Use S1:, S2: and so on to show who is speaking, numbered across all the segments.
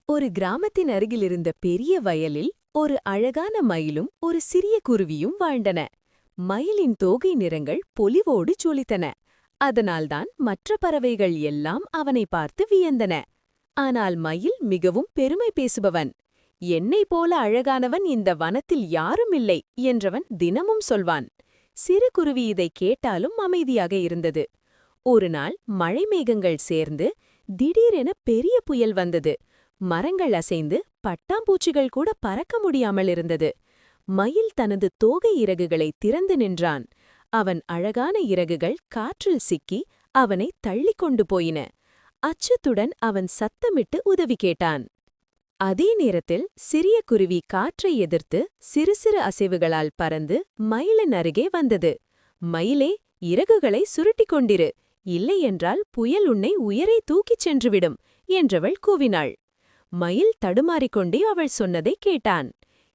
S1: ஒரு கிராமத்தின் அருகிலிருந்த பெரிய வயலில் ஒரு அழகான மயிலும் ஒரு சிறிய குருவியும் வாழ்ந்தன. மயிலின் தோகை நிறங்கள் பொலிவோடு ஜொலித்தன. அதனால்தான் மற்ற பறவைகள் எல்லாம் அவனை பார்த்து வியந்தன. ஆனால் மயில் மிகவும் பெருமை பேசுபவன். என்னைப் போல அழகானவன் இந்த வனத்தில் யாரும் இல்லை என்றவன் தினமும் சொல்வான். சிறு குருவி இதைக் கேட்டாலும் அமைதியாக இருந்தது. ஒருநாள் மழை மேகங்கள் சேர்ந்து திடீரென பெரிய புயல் வந்தது. மரங்கள் அசைந்து பட்டாம்பூச்சிகள் கூட பறக்க முடியாமல் இருந்தது. மயில் தனது தோகை இறகுகளை திறந்து நின்றான். அவன் அழகான இறகுகள் காற்றில் சிக்கி அவனை தள்ளிக் கொண்டு போயின. அச்சத்துடன் அவன் சத்தமிட்டு உதவி கேட்டான். அதே நேரத்தில் சிறிய குருவி காற்றை எதிர்த்து சிறு சிறு அசைவுகளால் பறந்து மயிலின் அருகே வந்தது. மயிலே, இறகுகளை சுருட்டிக் கொண்டிரு, இல்லையென்றால் புயல் உன்னை உயரே தூக்கிச் சென்றுவிடும் என்றவள் கூவினாள். மயில் தடுமாறிக்கொண்டே அவள் சொன்னதை கேட்டான்.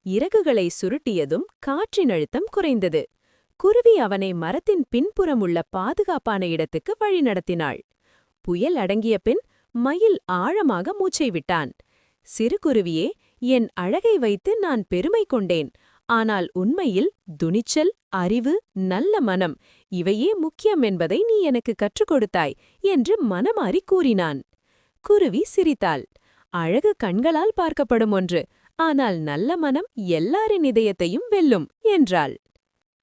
S1: இறகுகளை சுருட்டியதும் காற்றின் அழுத்தம் குறைந்தது. குருவி அவனை மரத்தின் பின்புறம் உள்ள பாதுகாப்பான இடத்துக்கு வழிநடத்தினாள். புயல் அடங்கிய பின் மயில் ஆழமாக மூச்சை விட்டான். சிறு குருவியே, என் அழகை வைத்து நான் பெருமை கொண்டேன். ஆனால் உண்மையில் துணிச்சல், அறிவு, நல்ல மனம் இவையே முக்கியம் என்பதை நீ எனக்கு கற்றுக் கொடுத்தாய் என்று மனமாறி கூறினான். குருவி சிரித்தாள். அழகு கண்களால் பார்க்கப்படும் ஒன்று, ஆனால் நல்ல மனம் எல்லாரின் இதயத்தையும் வெல்லும் என்றாள்.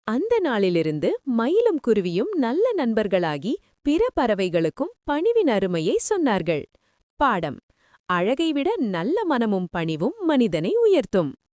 S1: அந்த நாளிலிருந்து மயிலும் குருவியும் நல்ல நண்பர்களாகி பிற பறவைகளுக்கும் பணிவின் அருமையை சொன்னார்கள். பாடம்: அழகை விட நல்ல மனமும் பணிவும் மனிதனை உயர்த்தும்.